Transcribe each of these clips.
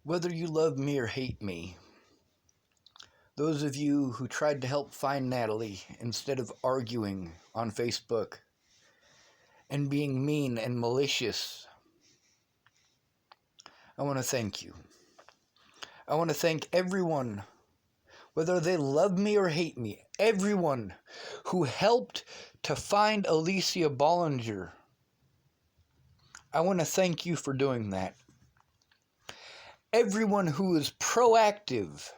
Whether you love me or hate me, those of you who tried to help find Natalie instead of arguing on Facebook and being mean and malicious, I want to thank you. I want to thank everyone, whether they love me or hate me, everyone who helped to find Alycia Bollinger. I want to thank you for doing that. Everyone who is proactive,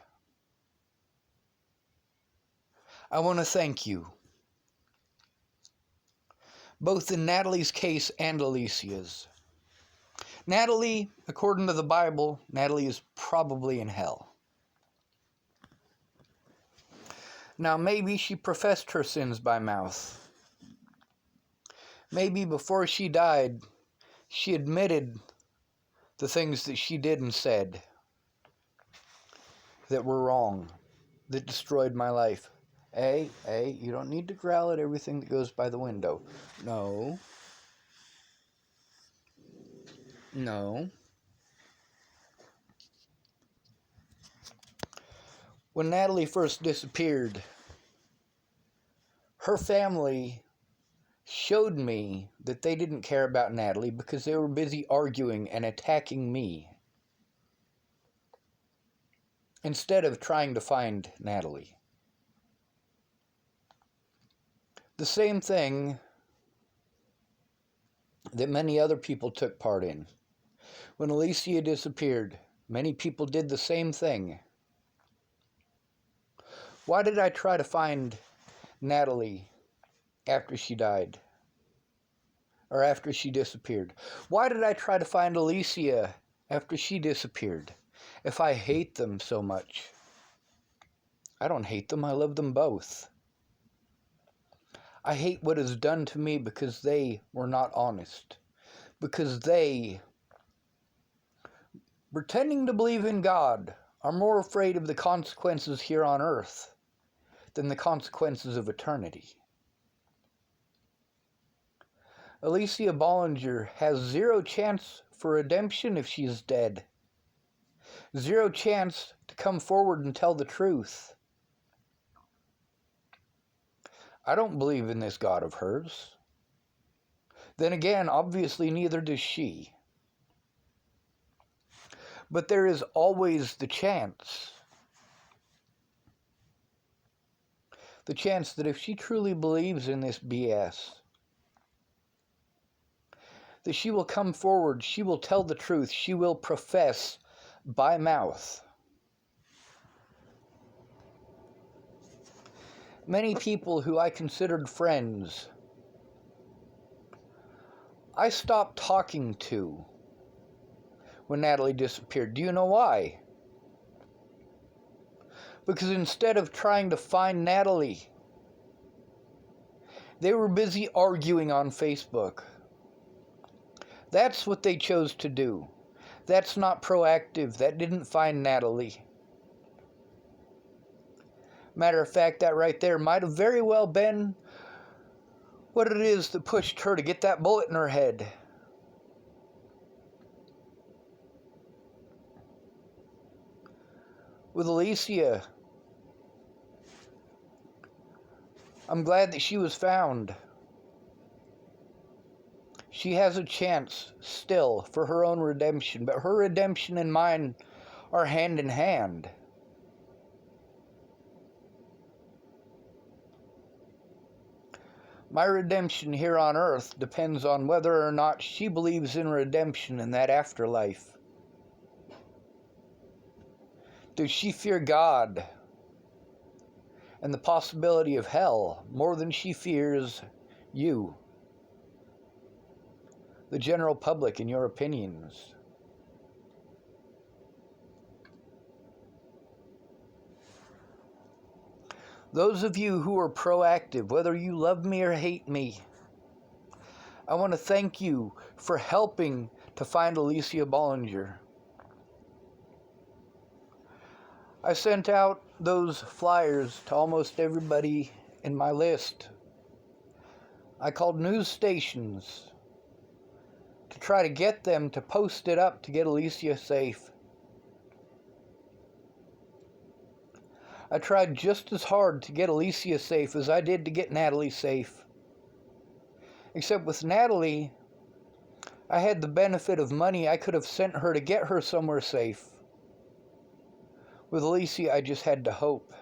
I want to thank you. Both in Natalie's case and Alycia's. Natalie, according to the Bible, Natalie is probably in hell. Now, maybe she professed her sins by mouth. Maybe before she died, she admitted the things that she did and said that were wrong, that destroyed my life. Hey, you don't need to growl at everything that goes by the window. No. When Natalie first disappeared, her family showed me that they didn't care about Natalie because they were busy arguing and attacking me instead of trying to find Natalie. The same thing that many other people took part in. When Alycia disappeared, many people did the same thing. Why did I try to find Natalie after she died? Or after she disappeared? Why did I try to find Alycia after she disappeared? If I hate them so much. I don't hate them, I love them both. I hate what is done to me because they were not honest. Because they, pretending to believe in God, are more afraid of the consequences here on earth than the consequences of eternity. Alycia Bollinger has zero chance for redemption if she is dead. Zero chance to come forward and tell the truth. I don't believe in this God of hers. Then again, obviously neither does she. But there is always the chance. The chance that if she truly believes in this BS, that she will come forward, she will tell the truth, she will profess by mouth. Many people who I considered friends, I stopped talking to when Natalie disappeared. Do you know why? Because instead of trying to find Natalie, they were busy arguing on Facebook. That's what they chose to do. That's not proactive. That didn't find Natalie. Matter of fact, that right there might have very well been what it is that pushed her to get that bullet in her head. With Alycia, I'm glad that she was found. She has a chance still for her own redemption, but her redemption and mine are hand in hand. My redemption here on earth depends on whether or not she believes in redemption in that afterlife. Does she fear God and the possibility of hell more than she fears you, the general public, and your opinions? Those of you who are proactive, whether you love me or hate me, I want to thank you for helping to find Alycia Bollinger. I sent out those flyers to almost everybody in my list. I called news stations to try to get them to post it up to get Alycia safe. I tried just as hard to get Alycia safe as I did to get Natalie safe. Except with Natalie, I had the benefit of money. I could have sent her to get her somewhere safe. With Alycia, I just had to hope.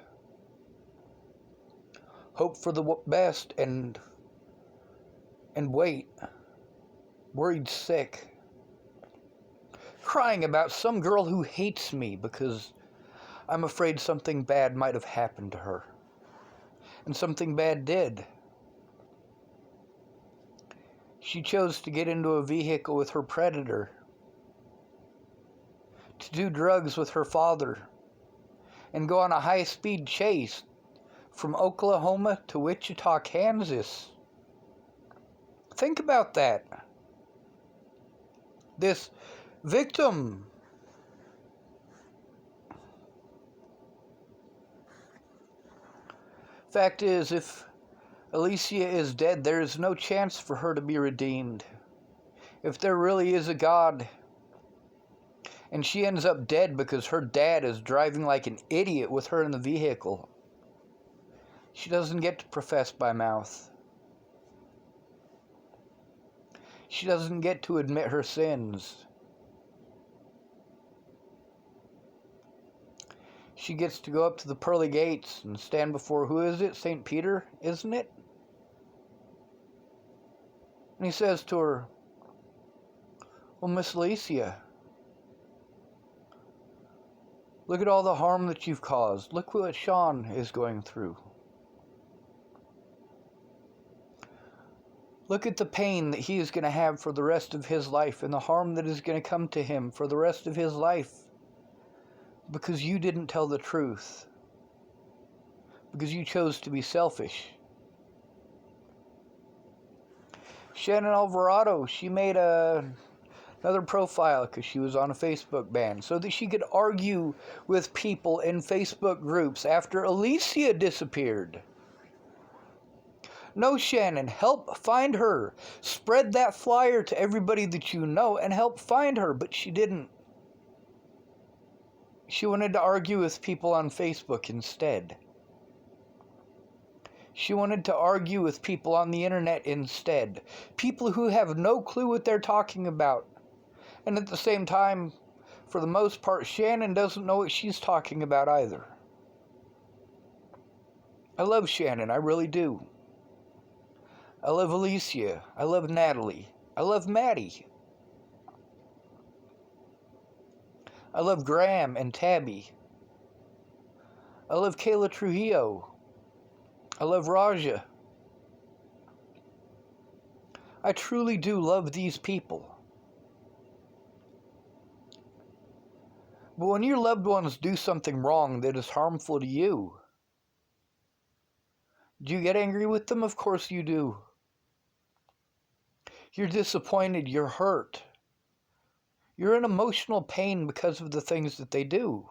Hope for the best and wait. Worried sick. Crying about some girl who hates me because I'm afraid something bad might have happened to her. And something bad did. She chose to get into a vehicle with her predator, to do drugs with her father, and go on a high-speed chase from Oklahoma to Wichita, Kansas. Think about that. This victim fact is, if Alycia is dead, there is no chance for her to be redeemed. If there really is a God, and she ends up dead because her dad is driving like an idiot with her in the vehicle, she doesn't get to profess by mouth. She doesn't get to admit her sins. She gets to go up to the pearly gates and stand before, who is it? St. Peter, isn't it? And he says to her, well, Miss Alycia, look at all the harm that you've caused. Look what Sean is going through. Look at the pain that he is going to have for the rest of his life and the harm that is going to come to him for the rest of his life because you didn't tell the truth, because you chose to be selfish. Shannon Alvarado, she made another profile because she was on a Facebook ban so that she could argue with people in Facebook groups after Alycia disappeared. No, Shannon, help find her. Spread that flyer to everybody that you know and help find her, but she didn't. She wanted to argue with people on Facebook instead. She wanted to argue with people on the internet instead. People who have no clue what they're talking about. And at the same time, for the most part, Shannon doesn't know what she's talking about either. I love Shannon, I really do. I love Alycia. I love Natalie. I love Maddie. I love Graham and Tabby. I love Kayla Trujillo. I love Raja. I truly do love these people. But when your loved ones do something wrong that is harmful to you, do you get angry with them? Of course you do. You're disappointed. You're hurt. You're in emotional pain because of the things that they do.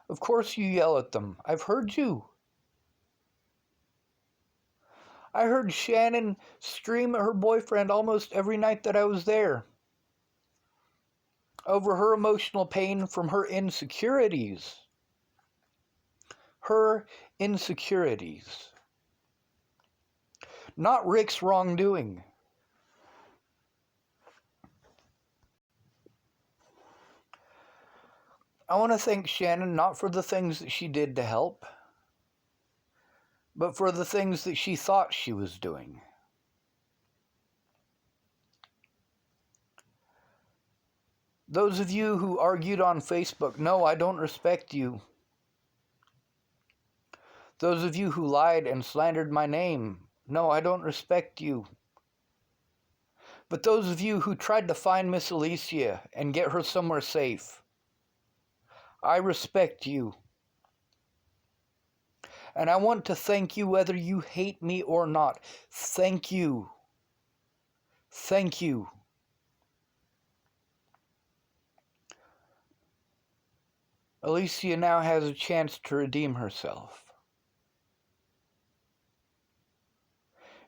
Of course you yell at them. I've heard you. I heard Shannon scream at her boyfriend almost every night that I was there over her emotional pain from her insecurities. Her insecurities. Not Rick's wrongdoing. I want to thank Shannon not for the things that she did to help, but for the things that she thought she was doing. Those of you who argued on Facebook, no, I don't respect you. Those of you who lied and slandered my name, no, I don't respect you. But those of you who tried to find Miss Alycia and get her somewhere safe, I respect you. And I want to thank you whether you hate me or not. Thank you. Thank you. Alycia now has a chance to redeem herself.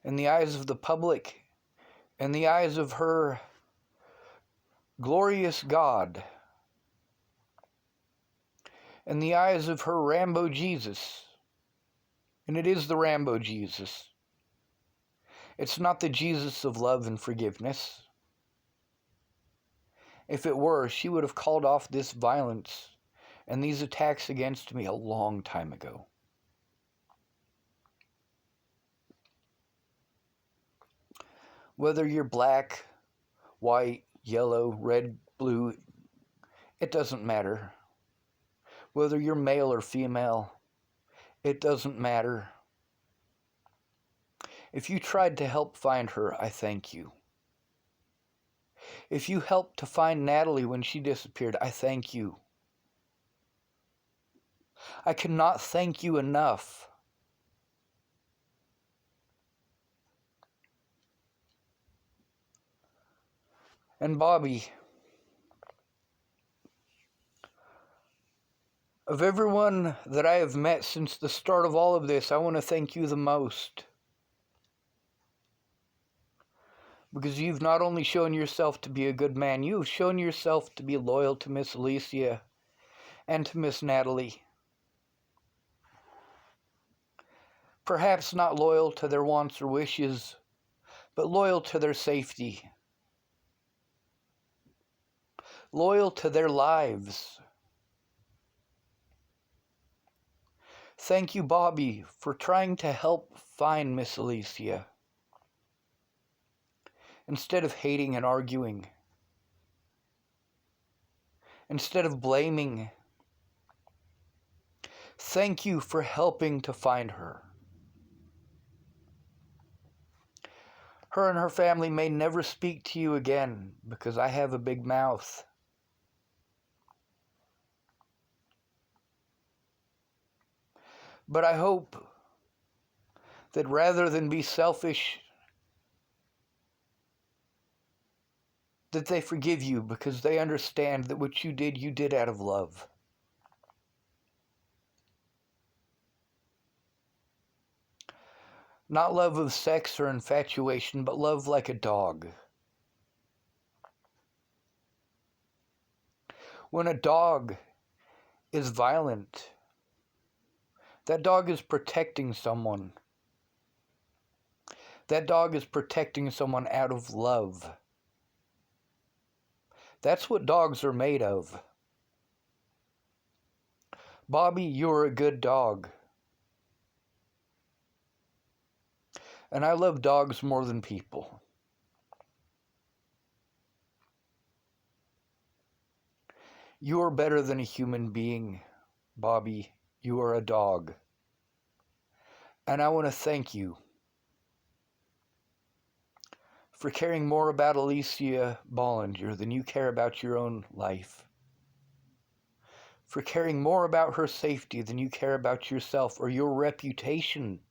In the eyes of the public, in the eyes of her glorious God, in the eyes of her Rambo Jesus. And it is the Rambo Jesus. It's not the Jesus of love and forgiveness. If it were, she would have called off this violence and these attacks against me a long time ago. Whether you're black, white, yellow, red, blue, it doesn't matter. Whether you're male or female, it doesn't matter. If you tried to help find her, I thank you. If you helped to find Natalie when she disappeared, I thank you. I cannot thank you enough. And Bobby, of everyone that I have met since the start of all of this, I want to thank you the most. Because you've not only shown yourself to be a good man, you've shown yourself to be loyal to Miss Alycia and to Miss Natalie. Perhaps not loyal to their wants or wishes, but loyal to their safety. Loyal to their lives. Thank you, Bobby, for trying to help find Miss Alycia. Instead of hating and arguing. Instead of blaming. Thank you for helping to find her. Her and her family may never speak to you again because I have a big mouth. But I hope that rather than be selfish, that they forgive you because they understand that what you did out of love. Not love of sex or infatuation, but love like a dog. When a dog is violent, that dog is protecting someone. That dog is protecting someone out of love. That's what dogs are made of. Bobby, you're a good dog. And I love dogs more than people. You are better than a human being, Bobby. You are a dog. And I want to thank you for caring more about Alycia Bollinger than you care about your own life. For caring more about her safety than you care about yourself or your reputation.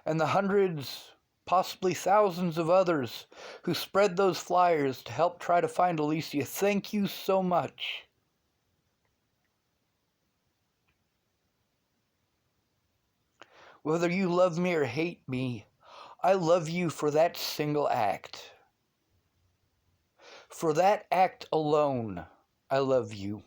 And the hundreds, possibly thousands of others who spread those flyers to help try to find Alycia, thank you so much. Whether you love me or hate me, I love you for that single act. For that act alone, I love you.